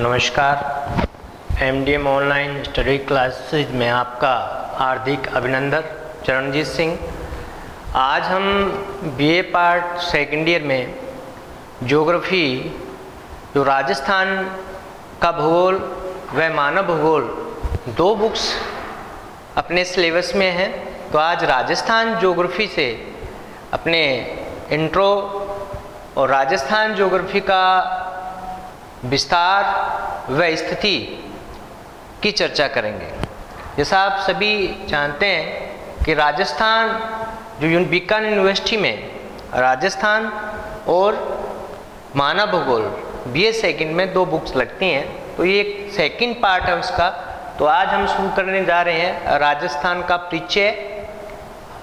नमस्कार। MDM online study classes में आपका हार्दिक अभिनंदन। चरणजीत सिंह। आज हम बीए पार्ट सेकेंड ईयर में ज्योग्राफी जो राजस्थान का भूगोल व मानव भूगोल दो बुक्स अपने सिलेबस में हैं। तो आज राजस्थान ज्योग्राफी से अपने इंट्रो और राजस्थान ज्योग्राफी का विस्तार व स्थिति की चर्चा करेंगे। जैसा आप सभी जानते हैं कि राजस्थान जो बीकानेर यूनिवर्सिटी में राजस्थान और मानव भूगोल बीए सेकंड में दो बुक्स लगती हैं, तो ये एक सेकंड पार्ट है उसका। तो आज हम शुरू करने जा रहे हैं राजस्थान का परिचय,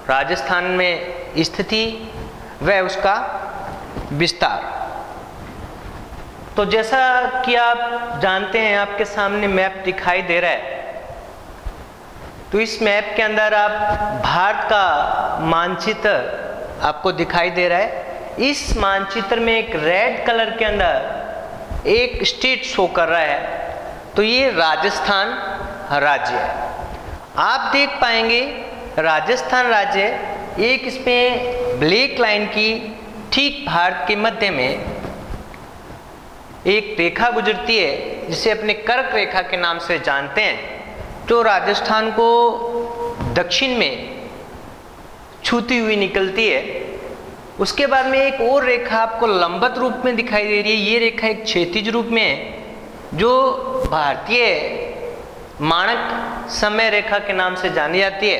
राजस्थान में स्थिति व उसका विस्तार। तो जैसा कि आप जानते हैं, आपके सामने मैप दिखाई दे रहा है। तो इस मैप के अंदर आप भारत का मानचित्र आपको दिखाई दे रहा है। इस मानचित्र में एक रेड कलर के अंदर एक स्टेट शो कर रहा है, तो ये राजस्थान राज्य है। आप देख पाएंगे राजस्थान राज्य एक इसमें ब्लैक लाइन की ठीक भारत के मध्य में एक रेखा गुजरती है, जिसे अपने कर्क रेखा के नाम से जानते हैं, जो राजस्थान को दक्षिण में छूती हुई निकलती है। उसके बाद में एक और रेखा आपको लंबवत रूप में दिखाई दे रही है। ये रेखा एक क्षैतिज रूप में है, जो भारतीय मानक समय रेखा के नाम से जानी जाती है।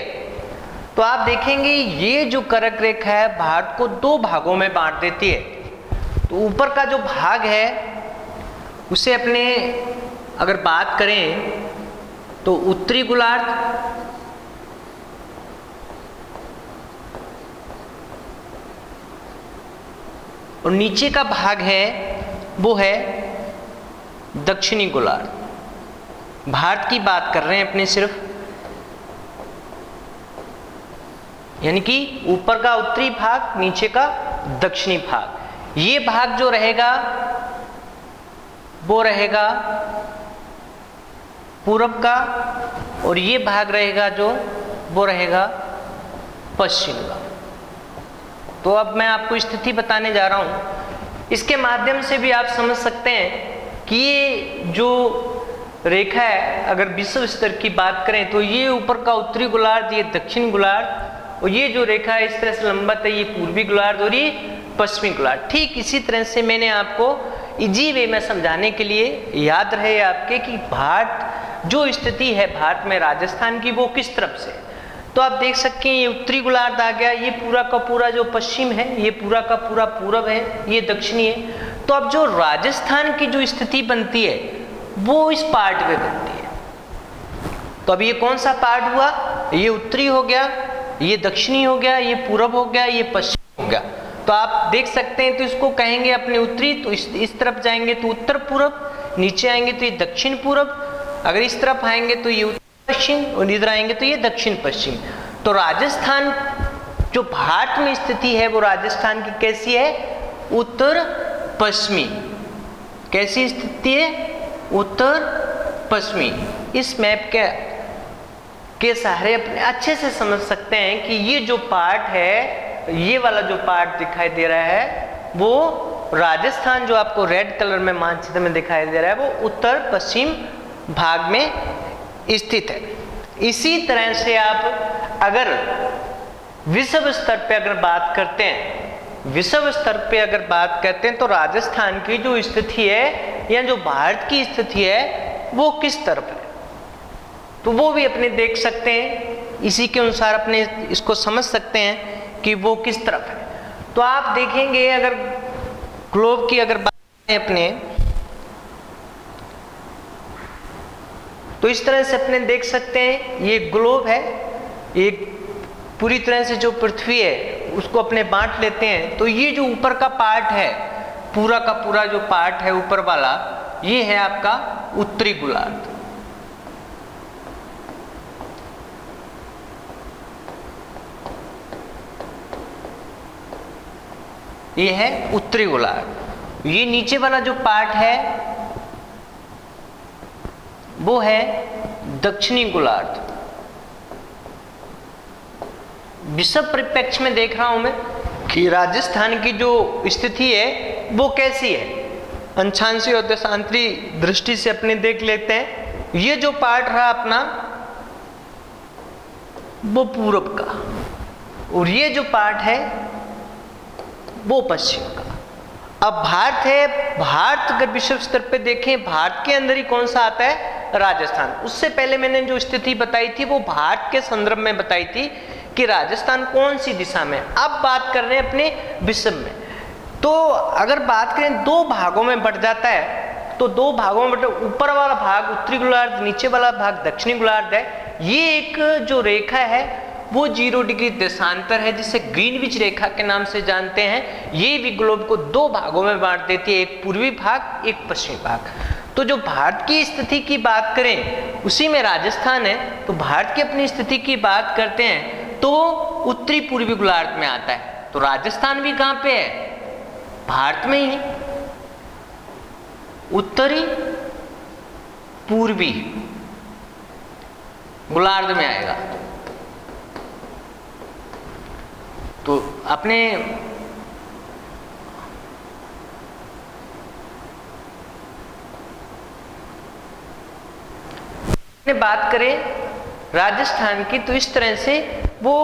तो आप देखेंगे ये जो कर्क रेखा है भारत को दो भागों में बांट देती है। तो ऊपर का जो भाग है उसे अपने अगर बात करें तो उत्तरी गोलार्ध, और नीचे का भाग है वो है दक्षिणी गोलार्ध। भारत की बात कर रहे हैं अपने सिर्फ, यानी कि ऊपर का उत्तरी भाग, नीचे का दक्षिणी भाग। ये भाग जो रहेगा वो रहेगा पूरब का, और ये भाग रहेगा जो वो रहेगा पश्चिम का। तो अब मैं आपको स्थिति बताने जा रहा हूं। इसके माध्यम से भी आप समझ सकते हैं कि ये जो रेखा है, अगर विश्व स्तर की बात करें तो ये ऊपर का उत्तरी गोलार्ध, ये दक्षिण गोलार्ध, और ये जो रेखा है इस तरह से लंबवत है, ये पूर्वी गोलार्ध और ये पश्चिमी गोलार्ध। ठीक इसी तरह से मैंने आपको इजी वे में समझाने के लिए, याद रहे आपके कि भारत जो स्थिति है भारत में राजस्थान की, वो किस तरफ से। तो आप देख सकते हैं ये उत्तरी गोलार्ध आ गया, ये पूरा का पूरा जो पश्चिम है, ये पूरा का पूरा पूरब है, ये दक्षिणी है। तो अब जो राजस्थान की जो स्थिति बनती है वो इस पार्ट में बनती है। तो अब ये कौन सा पार्ट हुआ? ये उत्तरी हो गया, ये दक्षिणी हो गया, ये पूरब हो गया, ये पश्चिम हो गया। तो आप देख सकते हैं, तो इसको कहेंगे अपने उत्तरी, तो इस तरफ जाएंगे तो उत्तर पूरब, नीचे आएंगे तो ये दक्षिण पूरब, अगर इस तरफ आएंगे तो ये उत्तर पश्चिम, और इधर आएंगे तो ये दक्षिण पश्चिम। तो राजस्थान जो भारत में स्थिति है वो राजस्थान की कैसी है? उत्तर पश्चिमी। कैसी स्थिति है? उत्तर पश्चिमी। इस मैप के सहारे अपने अच्छे से समझ सकते हैं कि ये जो पार्ट है, ये वाला जो पार्ट दिखाई दे रहा है वो राजस्थान जो आपको रेड कलर में मानचित्र में दिखाई दे रहा है वो उत्तर पश्चिम भाग में स्थित है। इसी तरह से आप अगर विश्व स्तर पे अगर बात करते हैं, विश्व स्तर पे अगर बात करते हैं तो राजस्थान की जो स्थिति है या जो भारत की स्थिति है वो किस तरफ है, तो वो भी अपने देख सकते हैं। इसी के अनुसार अपने इसको समझ सकते हैं कि वो किस तरफ है। तो आप देखेंगे अगर ग्लोब की अगर बात करें अपने, तो इस तरह से अपने देख सकते हैं ये ग्लोब है। एक पूरी तरह से जो पृथ्वी है उसको अपने बांट लेते हैं। तो ये जो ऊपर का पार्ट है, पूरा का पूरा जो पार्ट है ऊपर वाला, ये है आपका उत्तरी गोलार्ध। ये है उत्तरी गोलार्ध। ये नीचे वाला जो पार्ट है वो है दक्षिणी गोलार्ध। विषुव परिप्रेक्ष्य में देख रहा हूं मैं कि राजस्थान की जो स्थिति है वो कैसी है। अंशांशीय और देशांतरी दृष्टि से अपने देख लेते हैं। ये जो पार्ट रहा अपना वो पूरब का, और ये जो पार्ट है वो पश्चिम का। अब भारत है, भारत अगर विश्व स्तर पे देखें, भारत के अंदर ही कौन सा आता है, राजस्थान। उससे पहले मैंने जो स्थिति बताई थी वो भारत के संदर्भ में बताई थी कि राजस्थान कौन सी दिशा में। अब बात कर रहे हैं अपने विषुव में। तो अगर बात करें दो भागों में बट जाता है, तो दो भागों में बटे, ऊपर वाला भाग उत्तरी गोलार्ध, नीचे वाला भाग दक्षिणी गोलार्ध है। ये एक जो रेखा है वो 0 डिग्री देशांतर है, जिसे ग्रीनविच रेखा के नाम से जानते हैं। ये भी ग्लोब को दो भागों में बांट देती है, एक पूर्वी भाग, एक पश्चिमी भाग। तो जो भारत की स्थिति की बात करें उसी में राजस्थान है। तो भारत की अपनी स्थिति की बात करते हैं तो उत्तरी पूर्वी गोलार्ध में आता है। तो राजस्थान भी कहां पे है, भारत में ही, उत्तरी पूर्वी गोलार्ध में आएगा। तो अपने बात करें राजस्थान की, तो इस तरह से वो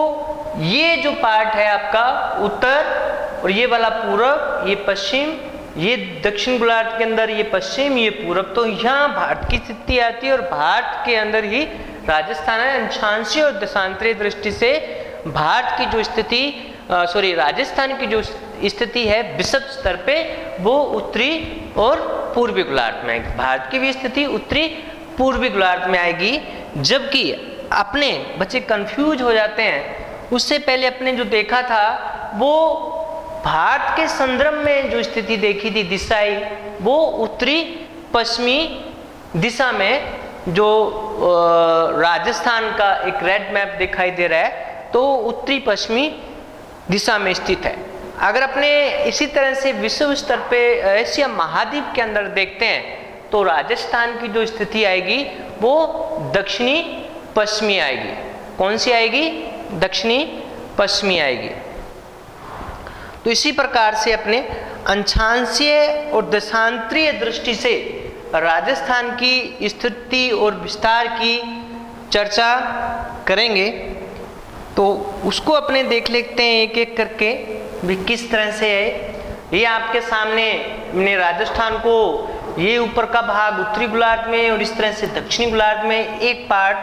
ये जो पार्ट है आपका उत्तर, और ये वाला पूरब, ये पश्चिम, ये दक्षिण गोलार्ध के अंदर ये पश्चिम, ये पूरब। तो यहाँ भारत की स्थिति आती है और भारत के अंदर ही राजस्थान है। अंशांशीय और देशांतरीय दृष्टि से भारत की जो स्थिति राजस्थान की जो स्थिति है विश्व स्तर पे वो उत्तरी और पूर्वी गोलार्ध में आएगी। भारत की भी स्थिति उत्तरी पूर्वी गोलार्ध में आएगी। जबकि अपने बच्चे कंफ्यूज हो जाते हैं, उससे पहले अपने जो देखा था वो भारत के संदर्भ में जो स्थिति देखी थी दिशाई, वो उत्तरी पश्चिमी दिशा में, जो राजस्थान का एक रेड मैप दिखाई दे रहा है, तो उत्तरी पश्चिमी दिशा में स्थित है। अगर अपने इसी तरह से विश्व स्तर पे एशिया महाद्वीप के अंदर देखते हैं तो राजस्थान की जो स्थिति आएगी वो दक्षिणी पश्चिमी आएगी। कौन सी आएगी, दक्षिणी पश्चिमी आएगी। तो इसी प्रकार से अपने अंशांशीय और देशांतरीय दृष्टि से राजस्थान की स्थिति और विस्तार की चर्चा करेंगे। तो उसको अपने देख लेते हैं एक एक करके भी किस तरह से है। ये आपके सामने मैंने राजस्थान को, ये ऊपर का भाग उत्तरी गोलार्ध में और इस तरह से दक्षिणी गोलार्ध में, एक पार्ट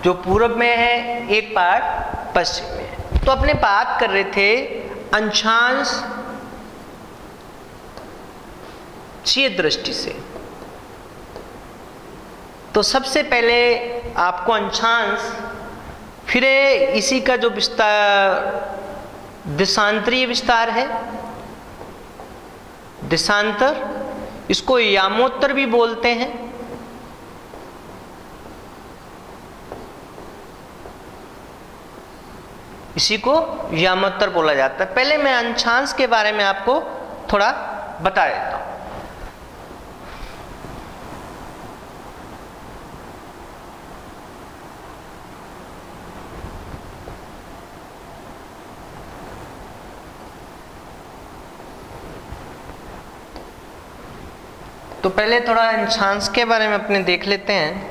जो पूरब में है, एक पार्ट पश्चिम में है। तो अपने बात कर रहे थे अंशांशीय दृष्टि से। तो सबसे पहले आपको अंशांश, फिर इसी का जो विस्तार देशांतरीय विस्तार है, देशांतर, इसको यामोत्तर भी बोलते हैं। इसी को यामोत्तर बोला जाता है। पहले मैं अंशांश के बारे में आपको थोड़ा बता देता हूं। तो पहले थोड़ा अंशांश के बारे में अपने देख लेते हैं।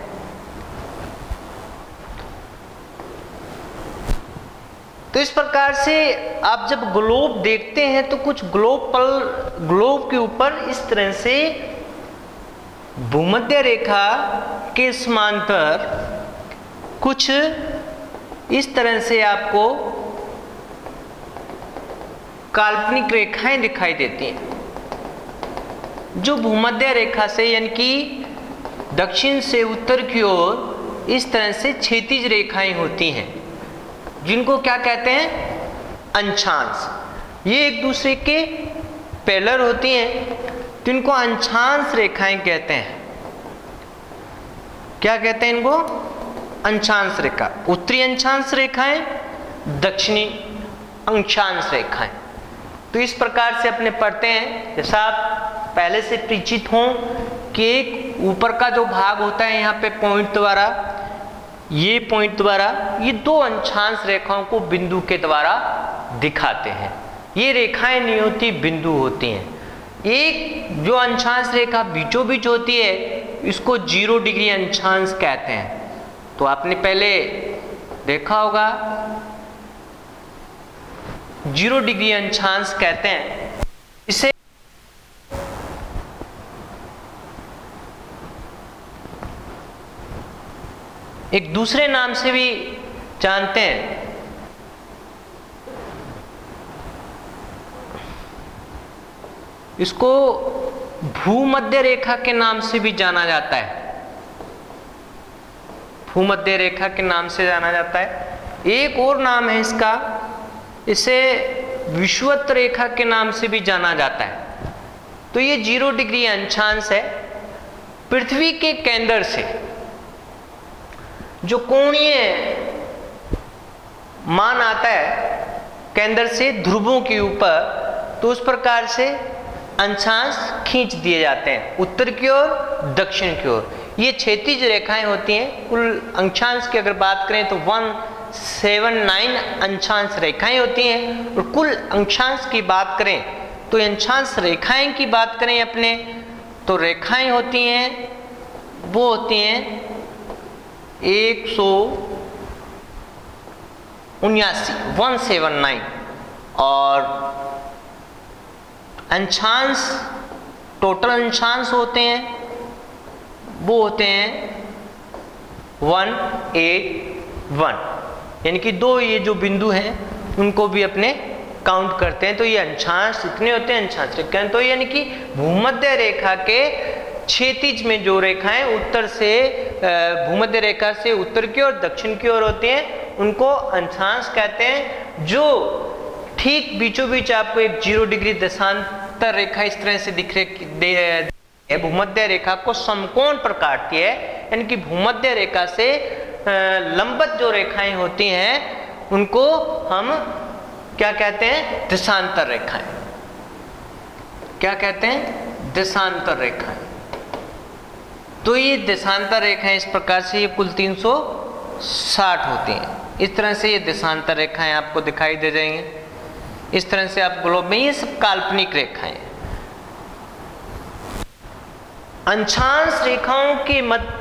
तो इस प्रकार से आप जब ग्लोब देखते हैं तो कुछ ग्लोब के ऊपर इस तरह से भूमध्य रेखा के समांतर कुछ इस तरह से आपको काल्पनिक रेखाएं दिखाई देती हैं, जो भूमध्य रेखा से यानी कि दक्षिण से उत्तर की ओर इस तरह से क्षैतिज रेखाएं होती हैं, जिनको क्या कहते हैं, अंशांश। ये एक दूसरे के पैरेलल होती हैं, जिनको अंशांश रेखाएं कहते हैं। क्या कहते हैं इनको, अंशांश रेखा। उत्तरी अंशांश रेखाएं, दक्षिणी अंशांश रेखाएं। तो इस प्रकार से अपने पढ़ते हैं। जैसा आप पहले से परिचित हों कि ऊपर का जो भाग होता है यहाँ पे पॉइंट द्वारा, ये पॉइंट द्वारा ये दो अंशांश रेखाओं को बिंदु के द्वारा दिखाते हैं। ये रेखाएं नहीं होती, बिंदु होती हैं। एक जो अंशांश रेखा बीचों बीच होती है इसको 0 डिग्री अंशांश कहते हैं। तो आपने पहले देखा होगा 0 डिग्री अंशांश कहते हैं। इसे एक दूसरे नाम से भी जानते हैं, इसको भूमध्य रेखा के नाम से भी जाना जाता है। भूमध्य रेखा के नाम से जाना जाता है। एक और नाम है इसका, इसे विषुवत रेखा के नाम से भी जाना जाता है। तो ये 0 डिग्री अंशांश है। पृथ्वी के केंद्र से जो कोणीय मान आता है केंद्र से ध्रुवों के ऊपर, तो उस प्रकार से अंशांश खींच दिए जाते हैं उत्तर की ओर, दक्षिण की ओर। ये क्षैतिज रेखाएं होती हैं। कुल अंशांश की अगर बात करें तो 179 अंशांश रेखाएं होती हैं। और कुल अंशांश की बात करें तो अंशांश रेखाएं की बात करें अपने, तो रेखाएं होती हैं वो होती हैं 179 और अंशांश टोटल अंशांश होते हैं वो होते हैं 181, यानी कि दो ये जो बिंदु हैं उनको भी अपने काउंट करते हैं। तो ये अंशांश इतने होते हैं अंशांश रेखाएं। तो यानी कि भूमध्य रेखा के क्षैतिज में जो रेखाएं उत्तर से भूमध्य रेखा से उत्तर की ओर दक्षिण की ओर होती हैं उनको अंशांश कहते हैं। जो ठीक बीचों बीच आपको एक 0 डिग्री देशांतर रेखा इस तरह से दिख रही, भूमध्य रेखा को समकोण पर काटती है, यानी कि भूमध्य रेखा से लंबवत जो रेखाएं होती हैं उनको हम क्या कहते हैं? देशांतर रेखाएं। क्या कहते हैं? देशांतर रेखाएं। तो ये देशांतर रेखाएं इस प्रकार से ये कुल 360 होती हैं। इस तरह से ये देशांतर रेखाएं आपको दिखाई दे जाएंगी। इस तरह से आप ग्लोब में, ये सब काल्पनिक रेखाएं। अंशांश रेखाओं के मध्य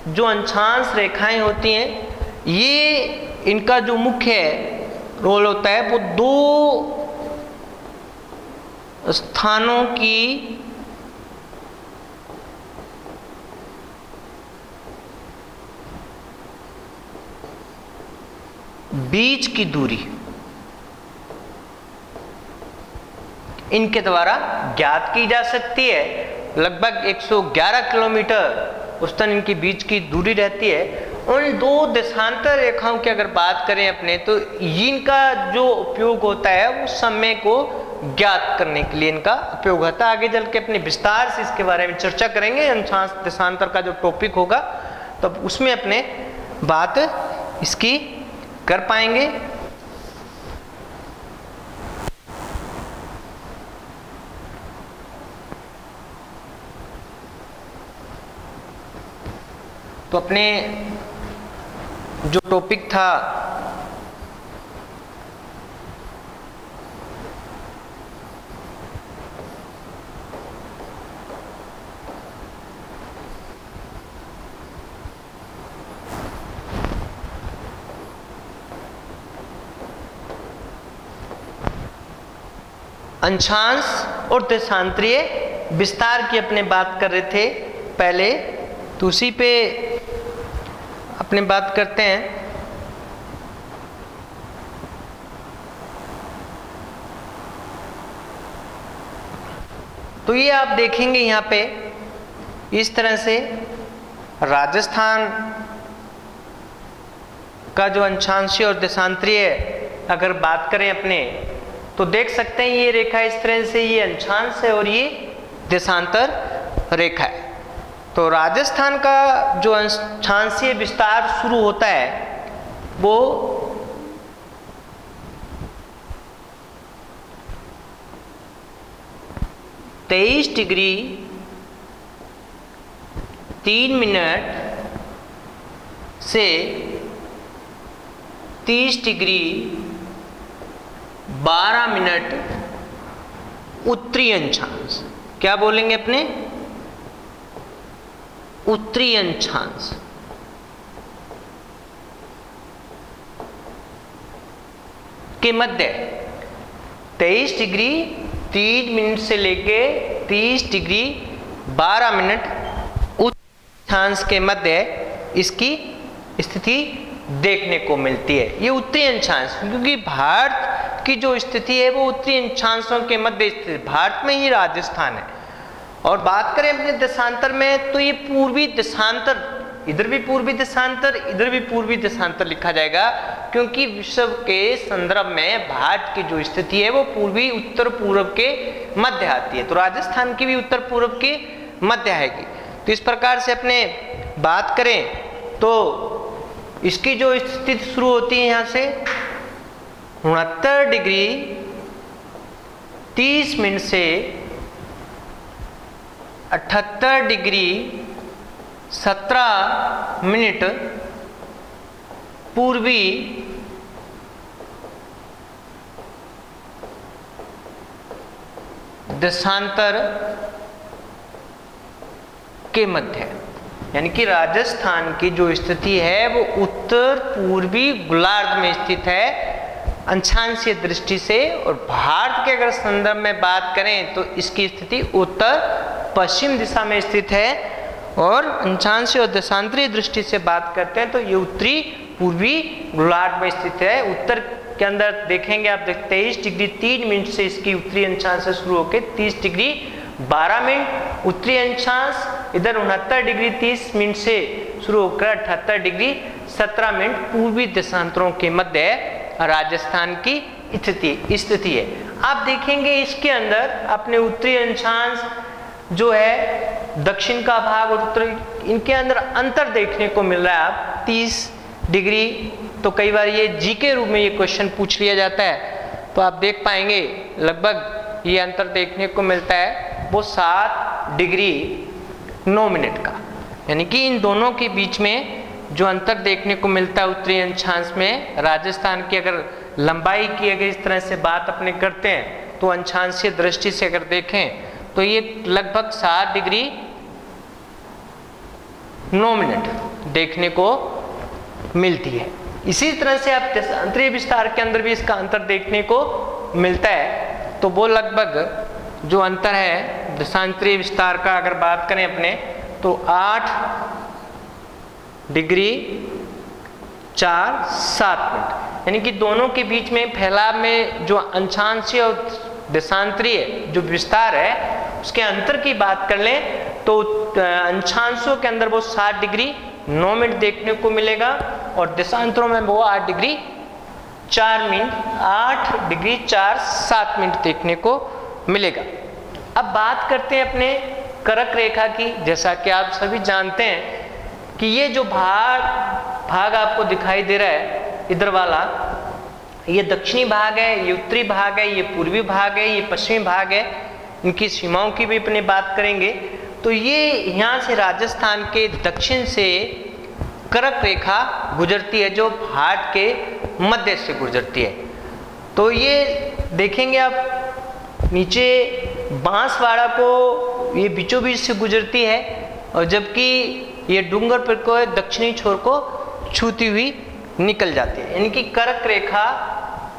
जो अंशांश रेखाएं होती हैं, ये इनका जो मुख्य रोल होता है वो दो स्थानों की बीच की दूरी इनके द्वारा ज्ञात की जा सकती है। लगभग 111 किलोमीटर उस तक इनके बीच की दूरी रहती है। उन दो देशांतर रेखाओं की अगर बात करें अपने, तो इनका जो उपयोग होता है वो समय को ज्ञात करने के लिए इनका उपयोग होता है। आगे चल के अपने विस्तार से इसके बारे में चर्चा करेंगे। अंशांश देशांतर का जो टॉपिक होगा तो उसमें अपने बात इसकी कर पाएंगे। तो अपने जो टॉपिक था अंशांश और देशांतरीय विस्तार की अपने बात कर रहे थे पहले, तो उसी पे अपने बात करते हैं। तो ये आप देखेंगे यहाँ पे इस तरह से राजस्थान का जो अंशांशीय और देशांतरीय अगर बात करें अपने, तो देख सकते हैं ये रेखा इस तरह से, ये अंशांश है और ये देशांतर रेखा है। तो राजस्थान का जो अंशांशीय विस्तार शुरू होता है वो 23 डिग्री 3 मिनट से 30 डिग्री 12 मिनट उत्तरी अक्षांश। क्या बोलेंगे अपने? उत्तरी अक्षांश। के मध्य 23 डिग्री 3 मिनट से लेके 30 डिग्री 12 मिनट उत्तरी अक्षांश के मध्य इसकी स्थिति देखने को मिलती है। ये उत्तरी अक्षांश, क्योंकि भारत की जो स्थिति है वो उत्तरी अक्षांशों के मध्य स्थित, भारत में ही राजस्थान है। और बात करें अपने देशांतर में तो ये पूर्वी देशांतर, इधर भी पूर्वी देशांतर, इधर भी पूर्वी देशांतर लिखा जाएगा, क्योंकि विश्व के संदर्भ में भारत की जो स्थिति है वो पूर्वी उत्तर पूर्व के मध्य आती है। तो राजस्थान की भी उत्तर पूर्व के मध्य आएगी। तो इस प्रकार से अपने बात करें तो इसकी जो स्थिति शुरू होती है यहाँ से 69 डिग्री 30 मिनट से 78 डिग्री 17 मिनट पूर्वी देशांतर के मध्य, यानी कि राजस्थान की जो स्थिति है वो उत्तर पूर्वी गोलार्ध में स्थित है अक्षांशीय दृष्टि से। और भारत के अगर संदर्भ में बात करें तो इसकी स्थिति उत्तर पश्चिम दिशा में स्थित है। और अक्षांशीय और देशांतरीय दृष्टि से बात करते हैं तो ये उत्तरी पूर्वी गोलार्ध में स्थित है। उत्तर के अंदर देखेंगे आप 23 डिग्री 3 मिनट से इसकी उत्तरी अक्षांश से शुरू होकर 30 डिग्री 12 मिनट उत्तरी अक्षांश, इधर 69 डिग्री 30 मिनट से शुरू होकर 78 डिग्री 17 मिनट पूर्वी देशांतरों के मध्य राजस्थान की स्थिति है। आप देखेंगे इसके अंदर अपने उत्तरी अक्षांश जो है दक्षिण का भाग और उत्तरी, इनके अंदर अंतर देखने को मिल रहा है। आप 30 डिग्री, तो कई बार ये जी के रूप में ये क्वेश्चन पूछ लिया जाता है, तो आप देख पाएंगे लगभग ये अंतर देखने को मिलता है वो 7 डिग्री 9 मिनट का। यानी कि इन दोनों के बीच में जो अंतर देखने को मिलता है उत्तरी अक्षांश में, राजस्थान की अगर लंबाई की अगर इस तरह से बात अपने करते हैं तो अक्षांशीय दृष्टि से अगर देखें तो ये लगभग 7 डिग्री 9 मिनट देखने को मिलती है। इसी तरह से आप देशांतरीय विस्तार के अंदर भी इसका अंतर देखने को मिलता है। तो वो लगभग जो अंतर है देशांतरीय विस्तार का अगर बात करें अपने तो 8 डिग्री 4-7 मिनट, यानी कि दोनों के बीच में फैलाव में जो अक्षांशीय और देशांतरीय जो विस्तार है उसके अंतर की बात कर लें तो अक्षांशों के अंदर वो 7 डिग्री 9 मिनट देखने को मिलेगा और देशांतरों में वो 8 डिग्री 4 मिनट 8 डिग्री 4-7 मिनट देखने को मिलेगा। अब बात करते हैं अपने कर्क रेखा की। जैसा कि आप सभी जानते हैं कि ये जो भाग आपको दिखाई दे रहा है इधर वाला, ये दक्षिणी भाग है, ये उत्तरी भाग है, ये पूर्वी भाग है, ये पश्चिमी भाग है। इनकी सीमाओं की भी अपने बात करेंगे तो ये यहाँ से राजस्थान के दक्षिण से कर्क रेखा गुजरती है जो भारत के मध्य से गुजरती है। तो ये देखेंगे आप नीचे बांसवाड़ा को ये बीचों बीच से गुजरती है और जबकि ये डूंगरपुर को दक्षिणी छोर को छूती हुई निकल जाती है। यानी कि कर्क रेखा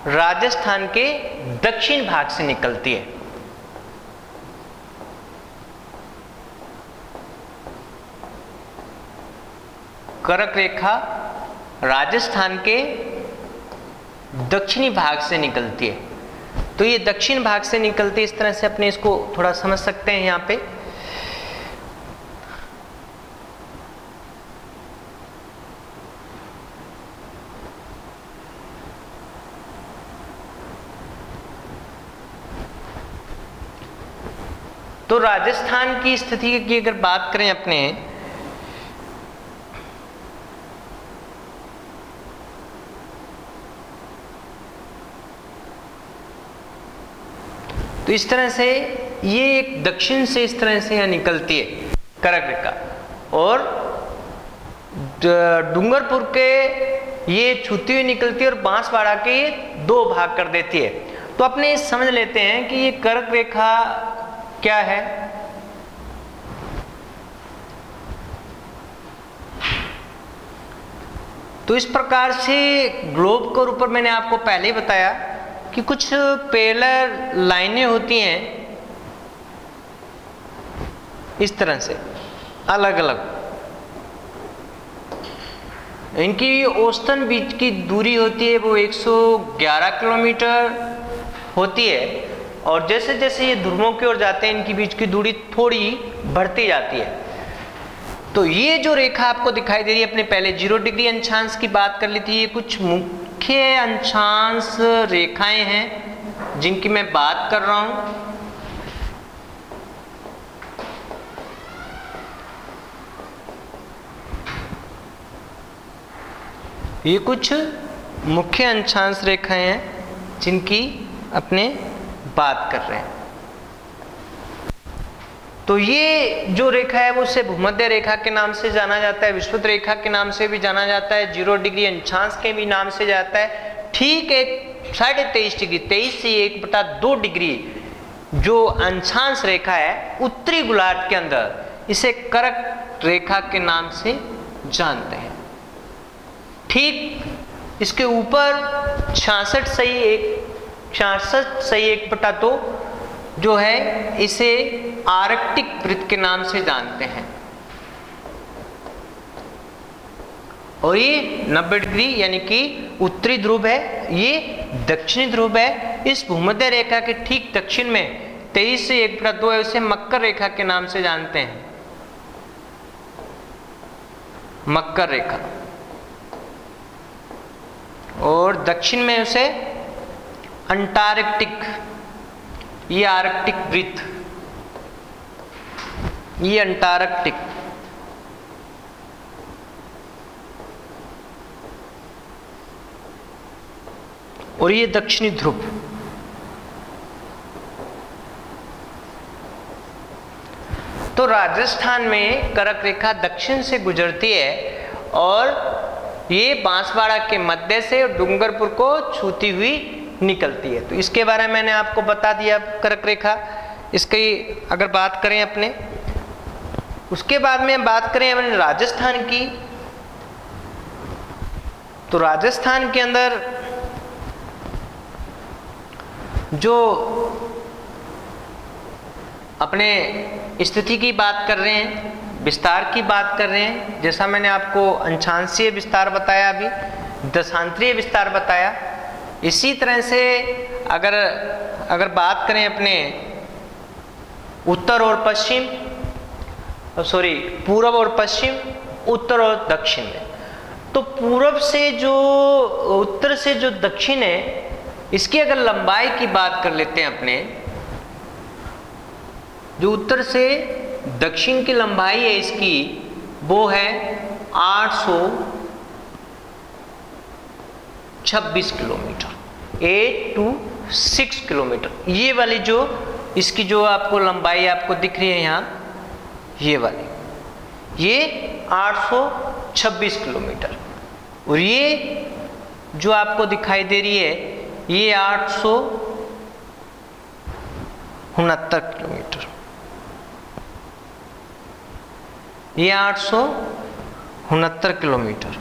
राजस्थान के दक्षिण भाग से निकलती है। कर्क रेखा राजस्थान के दक्षिणी भाग से निकलती है। तो ये दक्षिण भाग से निकलती है, इस तरह से अपने इसको थोड़ा समझ सकते हैं यहाँ पे। तो राजस्थान की स्थिति की अगर बात करें अपने तो इस तरह से ये एक दक्षिण से इस तरह से यहाँ निकलती है कर्क रेखा, और डूंगरपुर के ये छूती हुई निकलती है और बांसवाड़ा के ये दो भाग कर देती है। तो अपने समझ लेते हैं कि ये कर्क रेखा क्या है। तो इस प्रकार से ग्लोब के ऊपर मैंने आपको पहले ही बताया कि कुछ पैरेलल लाइनें होती हैं इस तरह से अलग अलग, इनकी औसतन बीच की दूरी होती है वो 111 किलोमीटर होती है, और जैसे जैसे ये ध्रुवों की ओर जाते हैं इनकी बीच की दूरी थोड़ी बढ़ती जाती है। तो ये जो रेखा आपको दिखाई दे रही है, अपने पहले 0 डिग्री अंशांश की बात कर ली थी, ये कुछ मुख्य अंशांश रेखाएं हैं जिनकी मैं बात कर रहा हूं। ये कुछ मुख्य अंशांश रेखाएं हैं जिनकी अपने बात कर रहे हैं। तो ये जो रेखा है वो उसे भूमध्य रेखा के नाम से जाना जाता है, विषुवत रेखा के नाम से भी जाना जाता है, 0 डिग्री अंशांश के भी नाम से जाता है। ठीक एक 23.5 डिग्री 23 से 1/2 डिग्री जो अंशांश रेखा है उत्तरी गोलार्ध के अंदर, इसे कर्क रेखा के नाम से जानते हैं। ठीक इसके ऊपर 66/1/2 जो है इसे आर्कटिक वृत्त के नाम से जानते हैं, और ये 90 डिग्री यानी कि उत्तरी ध्रुव है, ये दक्षिणी ध्रुव है। इस भूमध्य रेखा के ठीक दक्षिण में 23 से 1/2 है, उसे मकर रेखा के नाम से जानते हैं, मकर रेखा। और दक्षिण में उसे अंटार्कटिक, ये आर्कटिक वृत्त, ये अंटार्कटिक। और ये दक्षिणी ध्रुव। तो राजस्थान में कर्क रेखा दक्षिण से गुजरती है और ये बांसवाड़ा के मध्य से डूंगरपुर को छूती हुई निकलती है। तो इसके बारे में मैंने आपको बता दिया कर्क रेखा। इसकी अगर बात करें अपने, उसके बाद में बात करें अपने राजस्थान की, तो राजस्थान के अंदर जो अपने स्थिति की बात कर रहे हैं, विस्तार की बात कर रहे हैं, जैसा मैंने आपको अंशांशीय विस्तार बताया, अभी दशांतरीय विस्तार बताया, इसी तरह से अगर बात करें अपने उत्तर और पश्चिम, पूर्व और पश्चिम, उत्तर और दक्षिण में, तो पूर्व से जो उत्तर से जो दक्षिण है, इसकी अगर लंबाई की बात कर लेते हैं अपने, जो उत्तर से दक्षिण की लंबाई है इसकी, वो है 826 किलोमीटर, 826 किलोमीटर। ये वाली जो इसकी जो आपको लंबाई आपको दिख रही है यहाँ, ये वाली, ये 826 किलोमीटर, और ये जो आपको दिखाई दे रही है ये 869 किलोमीटर, ये 869 किलोमीटर।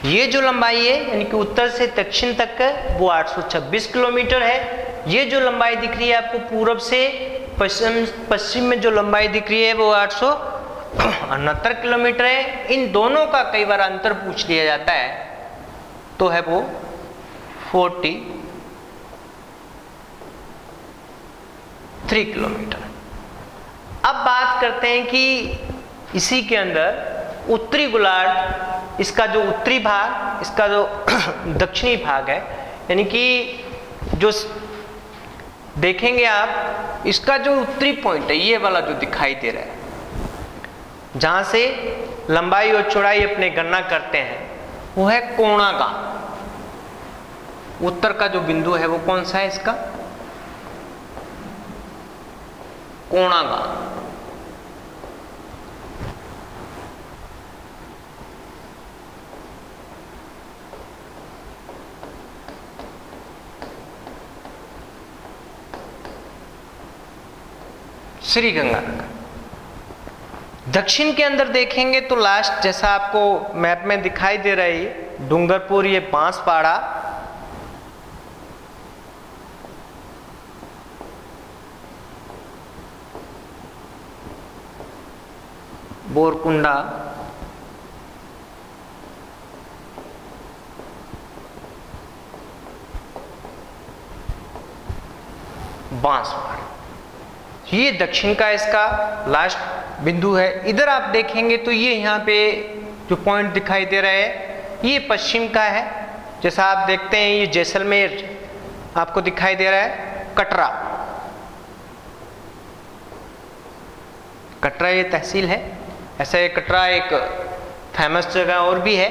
ये जो लंबाई है यानी कि उत्तर से दक्षिण तक वो 826 किलोमीटर है। ये जो लंबाई दिख रही है आपको पूर्व से पश्चिम में जो लंबाई दिख रही है वो 869 किलोमीटर है। इन दोनों का कई बार अंतर पूछ लिया जाता है, तो है वो 43 किलोमीटर। अब बात करते हैं कि इसी के अंदर उत्तरी गोलार्ध, इसका जो उत्तरी भाग, इसका जो दक्षिणी भाग है, यानी कि जो देखेंगे आप, इसका जो उत्तरी पॉइंट है ये वाला जो दिखाई दे रहा है, जहां से लंबाई और चौड़ाई अपने गणना करते हैं, वो है कोणागांव। उत्तर का जो बिंदु है वो कौन सा है इसका? कोणागाम। श्रीगंगानगर। दक्षिण के अंदर देखेंगे तो लास्ट जैसा आपको मैप में दिखाई दे रहा है डूंगरपुर, ये बांसवाड़ा, बोरकुंडा, बांसवाड़ा, ये दक्षिण का इसका लास्ट बिंदु है। इधर आप देखेंगे तो ये यहाँ पे जो पॉइंट दिखाई दे रहा है ये पश्चिम का है। जैसा आप देखते हैं ये जैसलमेर आपको दिखाई दे रहा है, कटरा, कटरा ये तहसील है। ऐसा ये कटरा एक फेमस जगह और भी है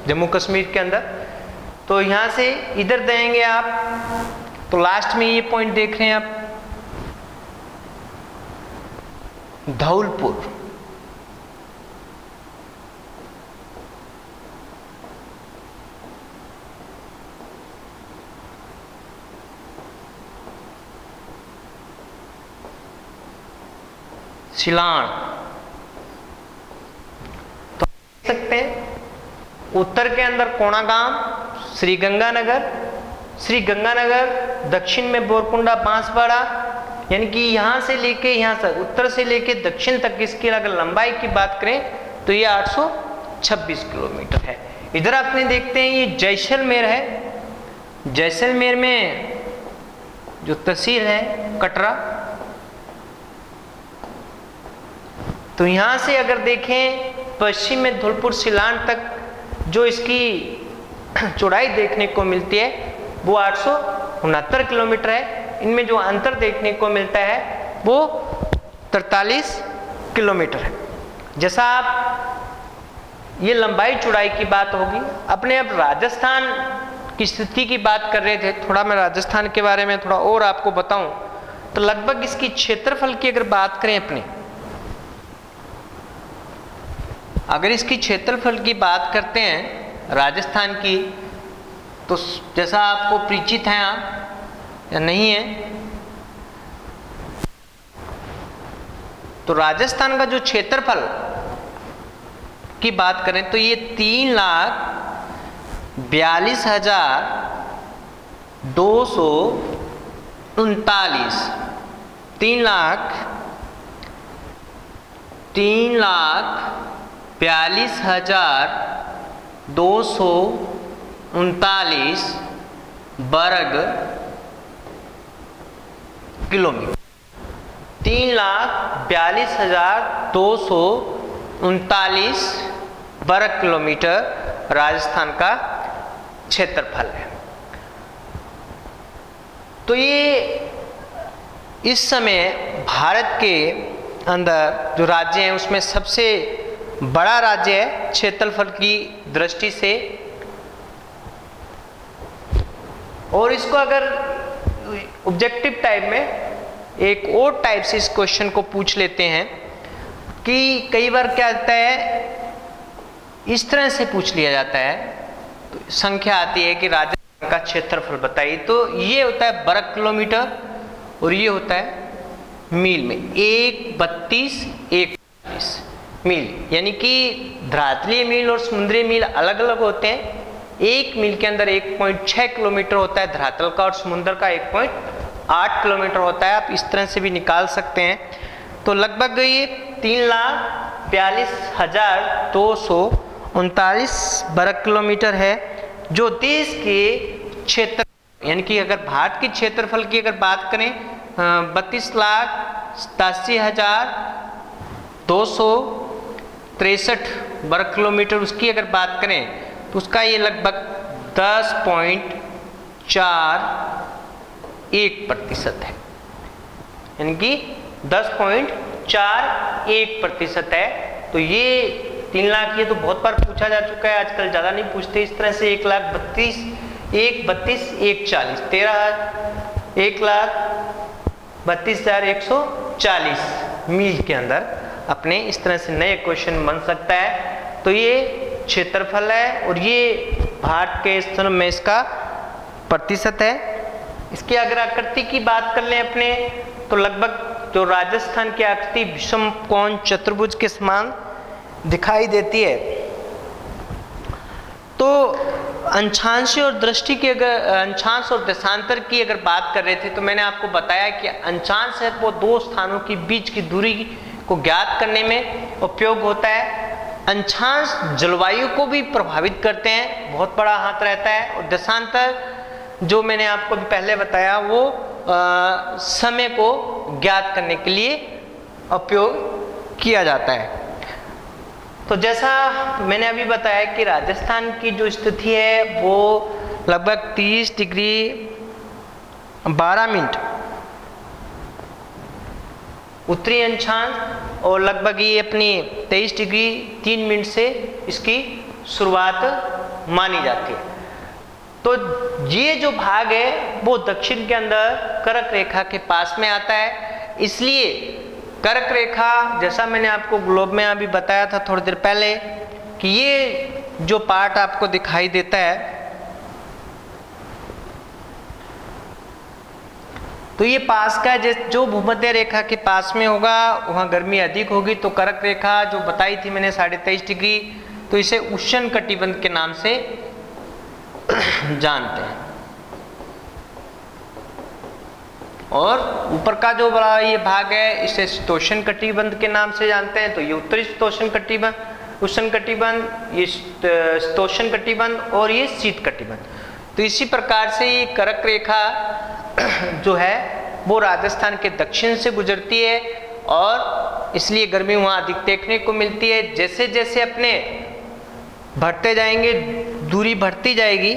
जम्मू कश्मीर के अंदर। तो यहाँ से इधर देंगे आप तो लास्ट में ये पॉइंट देख रहे हैं आप, धौलपुर, सिलान। तो देख सकते हैं उत्तर के अंदर कोणागाम, श्रीगंगानगर, श्रीगंगानगर दक्षिण में बोरकुंडा, बांसवाड़ा, यानी कि यहाँ से लेके यहाँ तक, उत्तर से लेके दक्षिण तक इसकी अगर लंबाई की बात करें तो ये 826 किलोमीटर है। इधर आपने देखते हैं ये जैसलमेर है। जैसलमेर में जो तहसील है कटरा, तो यहाँ से अगर देखें पश्चिम में धौलपुर सिलान तक जो इसकी चौड़ाई देखने को मिलती है वो 869 किलोमीटर है। इनमें जो अंतर देखने को मिलता है वो 43 किलोमीटर है। जैसा आप ये लंबाई चौड़ाई की बात होगी, अपने अब राजस्थान की स्थिति की बात कर रहे थे, थोड़ा मैं राजस्थान के बारे में थोड़ा और आपको बताऊं तो लगभग इसकी क्षेत्रफल की अगर बात करें अपने, अगर इसकी क्षेत्रफल की बात करते हैं राजस्थान की, तो जैसा आपको परिचित हैं आप या नहीं है, तो राजस्थान का जो क्षेत्रफल की बात करें तो ये 3,42,239 3,42,239 वर्ग किलोमीटर। 3,42,239 वर्ग किलोमीटर राजस्थान का क्षेत्रफल है। तो ये इस समय भारत के अंदर जो राज्य हैं उसमें सबसे बड़ा राज्य है क्षेत्रफल की दृष्टि से। और इसको अगर ऑब्जेक्टिव टाइप में एक और टाइप से इस क्वेश्चन को पूछ लेते हैं कि कई बार क्या होता है, इस तरह से पूछ लिया जाता है, तो संख्या आती है कि राजस्थान का क्षेत्रफल बताइए, तो ये होता है वर्ग किलोमीटर और ये होता है मील में, 132,140 मील, यानी कि धरातलीय मील और समुद्री मील अलग अलग होते हैं। एक मील के अंदर 1.6 किलोमीटर होता है धरातल का और समुद्र का 1.8 किलोमीटर होता है। आप इस तरह से भी निकाल सकते हैं। तो लगभग ये 3,42,239 वर्ग किलोमीटर है जो देश के क्षेत्र, यानी कि अगर भारत के क्षेत्रफल की अगर बात करें 32,87,263 वर्ग किलोमीटर, उसकी अगर बात करें तो उसका ये लगभग 10.41% है, यानी कि 10.41% है। तो ये 3 लाख, ये तो बहुत बार पूछा जा चुका है, आजकल ज़्यादा नहीं पूछते इस तरह से। 1,32,000 1,32,140 13,32,140 मील के अंदर अपने इस तरह से नए क्वेश्चन बन सकता है। तो ये क्षेत्रफल है और ये भारत के स्तन में इसका प्रतिशत है। इसकी अगर आकृति की बात कर लें अपने, तो लगभग जो राजस्थान की आकृति विषम कोण चतुर्भुज के समान दिखाई देती है। तो अंशांश और दृष्टि की अंशांश और देशांतर की अगर बात कर रहे थे, तो मैंने आपको बताया कि अंशांश है वो दो स्थानों के बीच की दूरी को ज्ञात करने में उपयोग होता है। अंशांश जलवायु को भी प्रभावित करते हैं, बहुत बड़ा हाथ रहता है। और देशांतर जो मैंने आपको पहले बताया वो समय को ज्ञात करने के लिए उपयोग किया जाता है। तो जैसा मैंने अभी बताया कि राजस्थान की जो स्थिति है वो लगभग 30 डिग्री 12 मिनट उत्तरी अक्षांश और लगभग ये अपनी 23 डिग्री 3 मिनट से इसकी शुरुआत मानी जाती है। तो ये जो भाग है वो दक्षिण के अंदर कर्क रेखा के पास में आता है। इसलिए कर्क रेखा, जैसा मैंने आपको ग्लोब में अभी बताया था थोड़ी देर पहले, कि ये जो पार्ट आपको दिखाई देता है, तो ये पास का जो भूमध्य रेखा के पास में होगा वहाँ गर्मी अधिक होगी। तो कर्क रेखा जो बताई थी मैंने 23.5 डिग्री, तो इसे उष्ण कटिबंध के नाम से जानते हैं। और ऊपर का जो बड़ा ये भाग है इसे शीतोष्ण कटिबंध के नाम से जानते हैं। तो ये उत्तरी शीतोष्ण कटिबंध, उष्ण कटिबंध, ये शीतोष्ण कटिबंध और ये शीत कटिबंध। तो इसी प्रकार से ये कर्क रेखा जो है वो राजस्थान के दक्षिण से गुजरती है और इसलिए गर्मी वहाँ अधिक देखने को मिलती है। जैसे जैसे अपने बढ़ते जाएंगे, दूरी बढ़ती जाएगी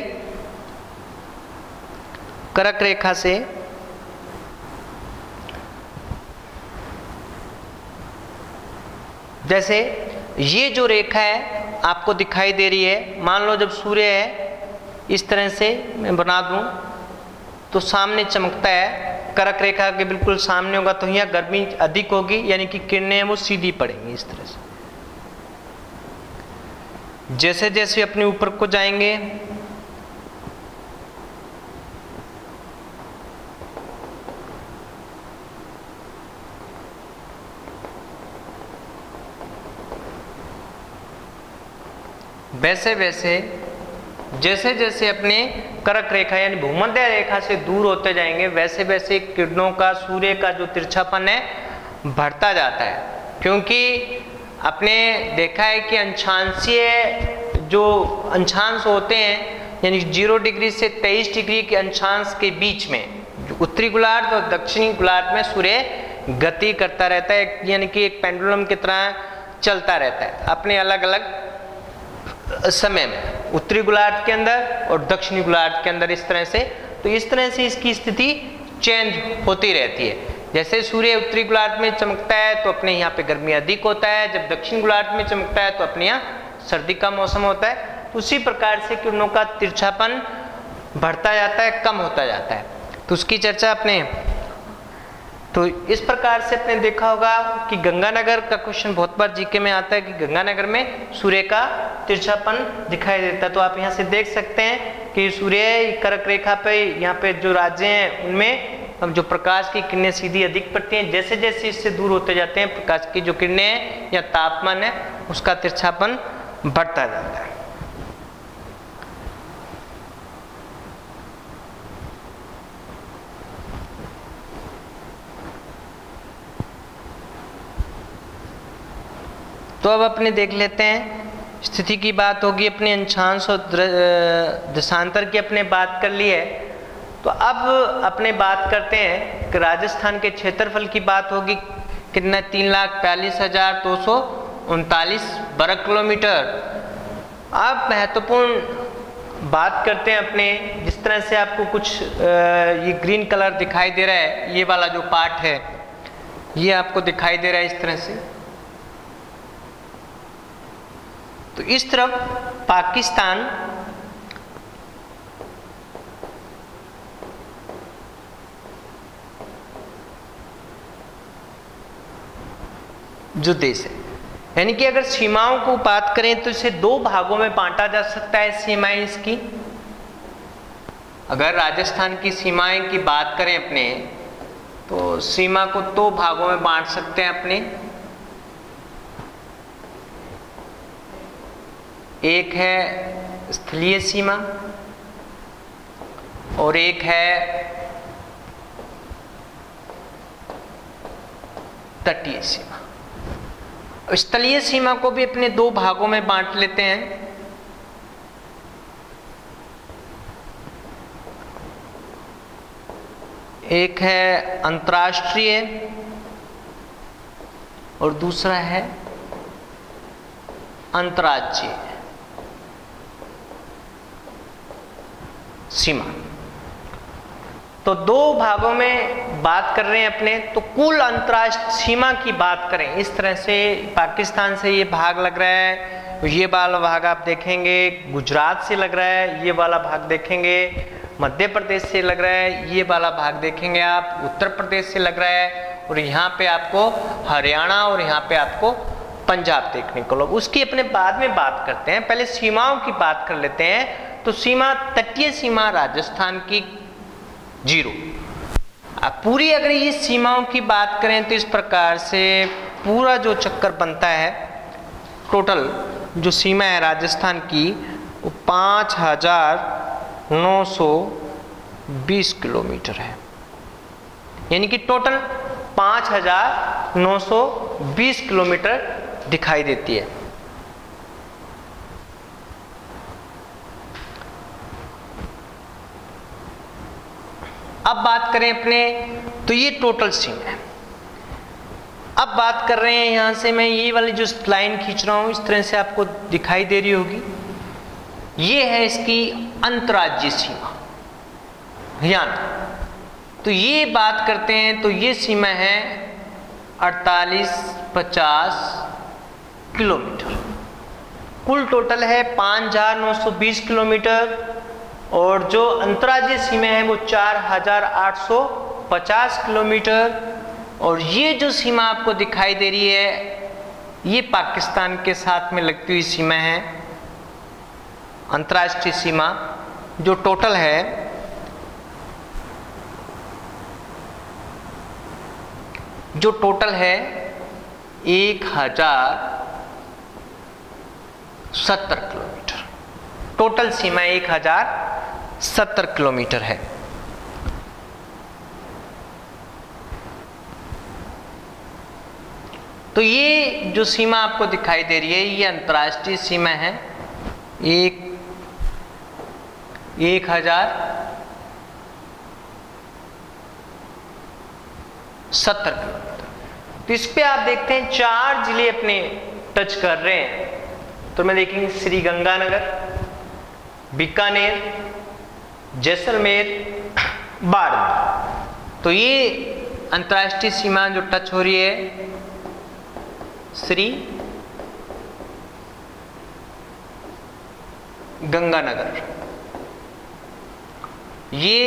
कर्क रेखा से, जैसे ये जो रेखा है आपको दिखाई दे रही है, मान लो जब सूर्य है इस तरह से मैं बना दूं तो सामने चमकता है, कर्क रेखा के बिल्कुल सामने होगा, तो यहाँ गर्मी अधिक होगी, यानी कि किरणें वो सीधी पड़ेंगी इस तरह से। जैसे जैसे अपने ऊपर को जाएंगे वैसे वैसे जैसे जैसे अपने कर्क रेखा यानी भूमध्य रेखा से दूर होते जाएंगे, वैसे वैसे किरणों का, सूर्य का जो तिरछापन है बढ़ता जाता है। क्योंकि आपने देखा है कि अंशांशीय जो अंशांश होते हैं, यानी 0 डिग्री से 23 डिग्री के अंशांश के बीच में उत्तरी गोलार्ध और दक्षिणी गोलार्ध में सूर्य गति करता रहता है, यानी कि एक पेंडुलम की तरह चलता रहता है अपने अलग अलग समय में, उत्तरी गोलार्ध के अंदर और दक्षिणी गोलार्ध के अंदर, इस तरह से। तो इस तरह से इसकी स्थिति चेंज होती रहती है। जैसे सूर्य उत्तरी गोलार्ध में चमकता है तो अपने यहाँ पे गर्मी अधिक होता है, जब दक्षिण गोलार्ध में चमकता है तो अपने यहाँ सर्दी का मौसम होता है। तो उसी प्रकार से किरणों का तिरछापन बढ़ता जाता है, कम होता जाता है। तो उसकी चर्चा अपने, तो इस प्रकार से आपने देखा होगा कि गंगानगर का क्वेश्चन बहुत बार जीके में आता है कि गंगानगर में सूर्य का तिरछापन दिखाई देता है। तो आप यहाँ से देख सकते हैं कि सूर्य कर्क रेखा पे, यहाँ पे जो राज्य हैं उनमें जो प्रकाश की किरणें सीधी अधिक पड़ती हैं, जैसे जैसे इससे दूर होते जाते हैं प्रकाश की जो किरणें हैं या तापमान है उसका तिरछापन बढ़ता जाता है। तो अब अपने देख लेते हैं, स्थिति की बात होगी, अपने अंशांश और देशांतर की अपने बात कर ली है। तो अब अपने बात करते हैं कि राजस्थान के क्षेत्रफल की बात होगी, कितना 3,42,239 वर्ग किलोमीटर। अब महत्वपूर्ण बात करते हैं अपने, जिस तरह से आपको कुछ ये ग्रीन कलर दिखाई दे रहा है, ये वाला जो पार्ट है ये आपको दिखाई दे रहा है इस तरह से। तो इस तरफ पाकिस्तान जो देश है। यानी कि अगर सीमाओं को बात करें तो इसे दो भागों में बांटा जा सकता है सीमाएं इसकी। अगर राजस्थान की सीमाएं की बात करें अपने, तो सीमा को दो भागों में बांट सकते हैं अपने। एक है स्थलीय सीमा और एक है तटीय सीमा। स्थलीय सीमा को भी अपने दो भागों में बांट लेते हैं। एक है अंतर्राष्ट्रीय और दूसरा है अंतर्राज्यीय सीमा। तो दो भागों में बात कर रहे हैं अपने। तो कुल अंतर्राष्ट्रीय सीमा की बात करें, इस तरह से पाकिस्तान से ये भाग लग रहा है, ये वाला भाग आप देखेंगे गुजरात से लग रहा है, ये वाला भाग देखेंगे मध्य प्रदेश से लग रहा है, ये वाला भाग देखेंगे आप उत्तर प्रदेश से लग रहा है, और यहाँ पे आपको हरियाणा और यहाँ पे आपको पंजाब देखने को लोग। उसकी अपने बाद में बात करते हैं, पहले सीमाओं की बात कर लेते हैं। तो सीमा, तटीय सीमा राजस्थान की 0। अब पूरी अगर ये सीमाओं की बात करें तो इस प्रकार से पूरा जो चक्कर बनता है, टोटल जो सीमा है राजस्थान की वो 5920 किलोमीटर है। यानी कि टोटल 5920 किलोमीटर दिखाई देती है। अब बात करें अपने, तो ये टोटल सीमा है। अब बात कर रहे हैं, यहां से मैं ये वाली जो लाइन खींच रहा हूं इस तरह से आपको दिखाई दे रही होगी, ये है इसकी अंतर्राज्यीय सीमा हरियाणा। तो ये बात करते हैं तो ये सीमा है 4850 किलोमीटर। कुल टोटल है 5920 किलोमीटर, और जो अंतर्राज्यीय सीमा है वो 4850 किलोमीटर। और ये जो सीमा आपको दिखाई दे रही है ये पाकिस्तान के साथ में लगती हुई सीमा है, अंतर्राष्ट्रीय सीमा, जो टोटल है 1070 किलोमीटर। टोटल सीमा 1070 किलोमीटर है। तो ये जो सीमा आपको दिखाई दे रही है ये अंतर्राष्ट्रीय सीमा है, 1070 किलोमीटर। तो इस पे आप देखते हैं 4 जिले अपने टच कर रहे हैं। तो मैं देखेंगे श्री गंगानगर, बीकानेर, जैसलमेर, बाड़मेर। तो ये अंतर्राष्ट्रीय सीमा जो टच हो रही है श्री गंगानगर, ये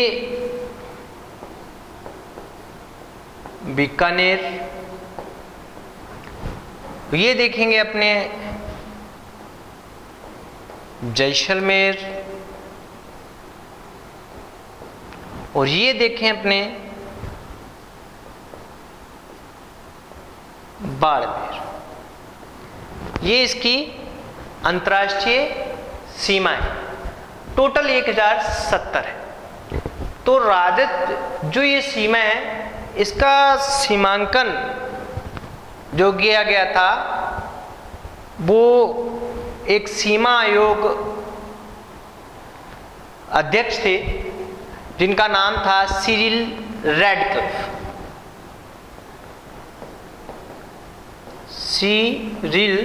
बीकानेर, ये देखेंगे अपने जैसलमेर, और ये देखें अपने बाड़मेर। ये इसकी अंतर्राष्ट्रीय सीमा है। टोटल 1070 है। तो जो ये सीमा है इसका सीमांकन जो किया गया था वो एक सीमा आयोग अध्यक्ष थे जिनका नाम था सिरिल रैडक्लिफ। Cyril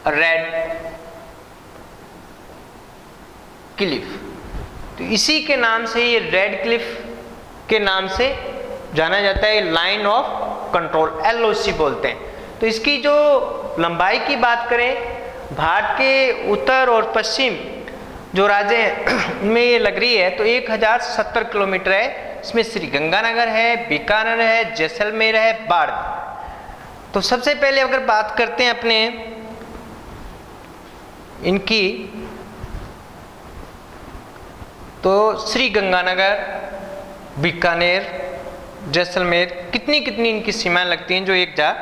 Radcliffe. तो इसी के नाम से ये रैडक्लिफ के नाम से जाना जाता है। लाइन ऑफ कंट्रोल LOC बोलते हैं। तो इसकी जो लंबाई की बात करें, भारत के उत्तर और पश्चिम जो राज्य हैं उनमें ये लग रही है तो 1070 किलोमीटर है, इसमें श्री गंगानगर है, बीकानेर है, जैसलमेर है, बाड़मेर। तो सबसे पहले अगर बात करते हैं अपने इनकी, तो श्री गंगानगर, बीकानेर, जैसलमेर कितनी कितनी इनकी सीमाएं लगती हैं जो एक जा।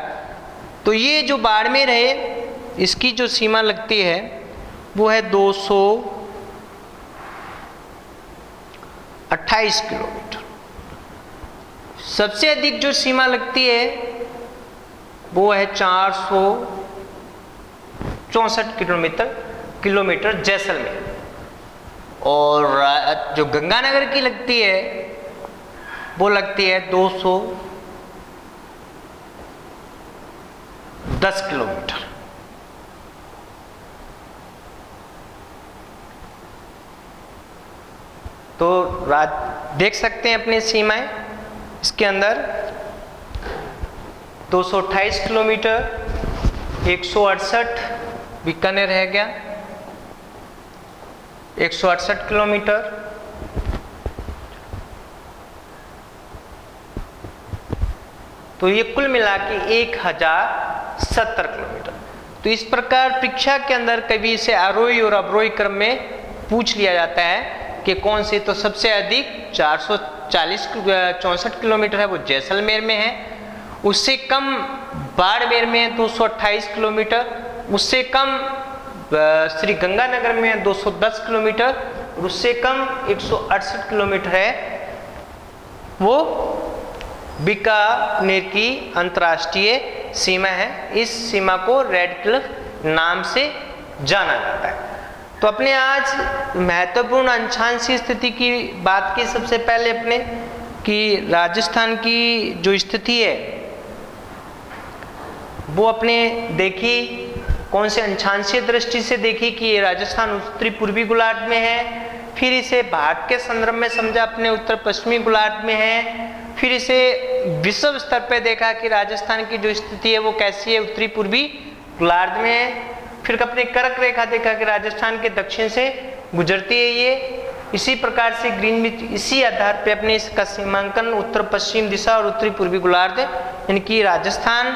तो ये जो बाड़मेर है इसकी जो सीमा लगती है वो है 228 किलोमीटर। सबसे अधिक जो सीमा लगती है वो है 464 किलोमीटर जैसलमेर। और जो गंगानगर की लगती है वो लगती है 210 किलोमीटर। तो देख सकते हैं अपनी सीमाएं इसके अंदर 228 किलोमीटर, 168 बीकानेर रह गया, 168 किलोमीटर, तो ये कुल मिला के 1070 किलोमीटर। तो इस प्रकार परीक्षा के अंदर कभी इसे आरोही और अवरोही क्रम में पूछ लिया जाता है कि कौन सी। तो सबसे अधिक 464 किलोमीटर है वो जैसलमेर में है, उससे कम बाड़मेर में है 228 किलोमीटर, उससे कम श्री गंगानगर में 210 किलोमीटर, और उससे कम 168 किलोमीटर है वो बीकानेर की अंतर्राष्ट्रीय सीमा है। इस सीमा को रेड क्लिफ नाम से जाना जाता है। तो अपने आज महत्वपूर्ण अंशांशीय स्थिति की बात की सबसे पहले अपने कि राजस्थान की जो स्थिति है वो अपने देखी कौन से अंशांशीय दृष्टि से देखी कि ये राजस्थान उत्तरी पूर्वी गोलार्ध में है, फिर इसे भारत के संदर्भ में समझा अपने उत्तर पश्चिमी गोलार्ध में है, फिर इसे विश्व स्तर पे देखा कि राजस्थान की जो स्थिति है वो कैसी है, उत्तरी पूर्वी गोलार्ध में है, फिर अपने कर्क रेखा देखा कि राजस्थान के दक्षिण से गुजरती है ये। इसी प्रकार से ग्रीनविच इसी आधार पे अपने इसका सीमांकन उत्तर पश्चिम दिशा और उत्तरी पूर्वी गोलार्ध इनकी राजस्थान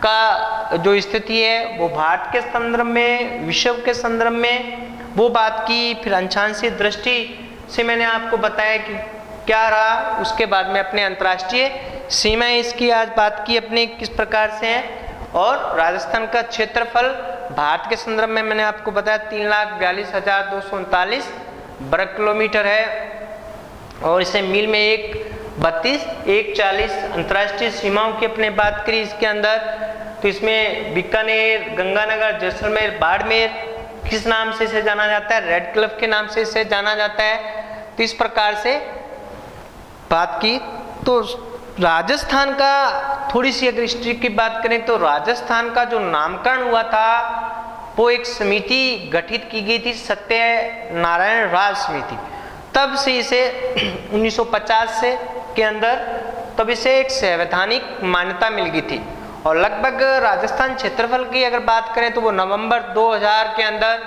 का जो स्थिति है वो भारत के संदर्भ में, विश्व के संदर्भ में वो बात की। फिर अंशांशीय दृष्टि से मैंने आपको बताया कि क्या रहा, उसके बाद में अपने अंतर्राष्ट्रीय सीमाएं इसकी आज बात की अपने किस प्रकार से हैं। और राजस्थान का क्षेत्रफल भारत के संदर्भ में मैंने आपको बताया 3,42,239 वर्ग किलोमीटर है, और इसे मील में 140 अंतर्राष्ट्रीय सीमाओं की अपने बात करी इसके अंदर। तो इसमें बीकानेर, गंगानगर, जैसलमेर, बाड़मेर किस नाम से इसे जाना जाता है, रेड क्लिफ के नाम से इसे जाना जाता है। तो इस प्रकार से बात की। तो राजस्थान का थोड़ी सी अगर हिस्ट्री की बात करें तो राजस्थान का जो नामकरण हुआ था वो एक समिति गठित की गई थी, सत्यनारायण राज समिति। तब से इसे 1950 से के अंदर तब इसे एक संवैधानिक मान्यता मिल गई थी। और लगभग राजस्थान क्षेत्रफल की अगर बात करें तो वो नवंबर 2000 के अंदर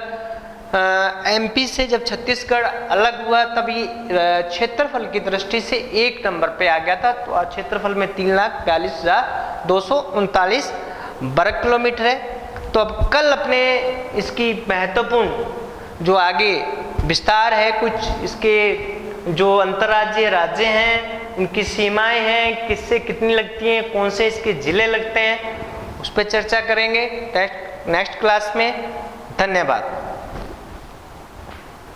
एमपी से जब छत्तीसगढ़ अलग हुआ तब ये क्षेत्रफल की दृष्टि से 1 नंबर पे आ गया था। तो क्षेत्रफल में 3,42,239 वर्ग किलोमीटर है। तो अब कल अपने इसकी महत्वपूर्ण जो आगे विस्तार है, कुछ इसके जो अंतर्राज्यीय राज्य हैं, इनकी सीमाएं हैं, किससे कितनी लगती हैं, कौन से इसके जिले लगते हैं, उस पर चर्चा करेंगे नेक्स्ट क्लास में। धन्यवाद।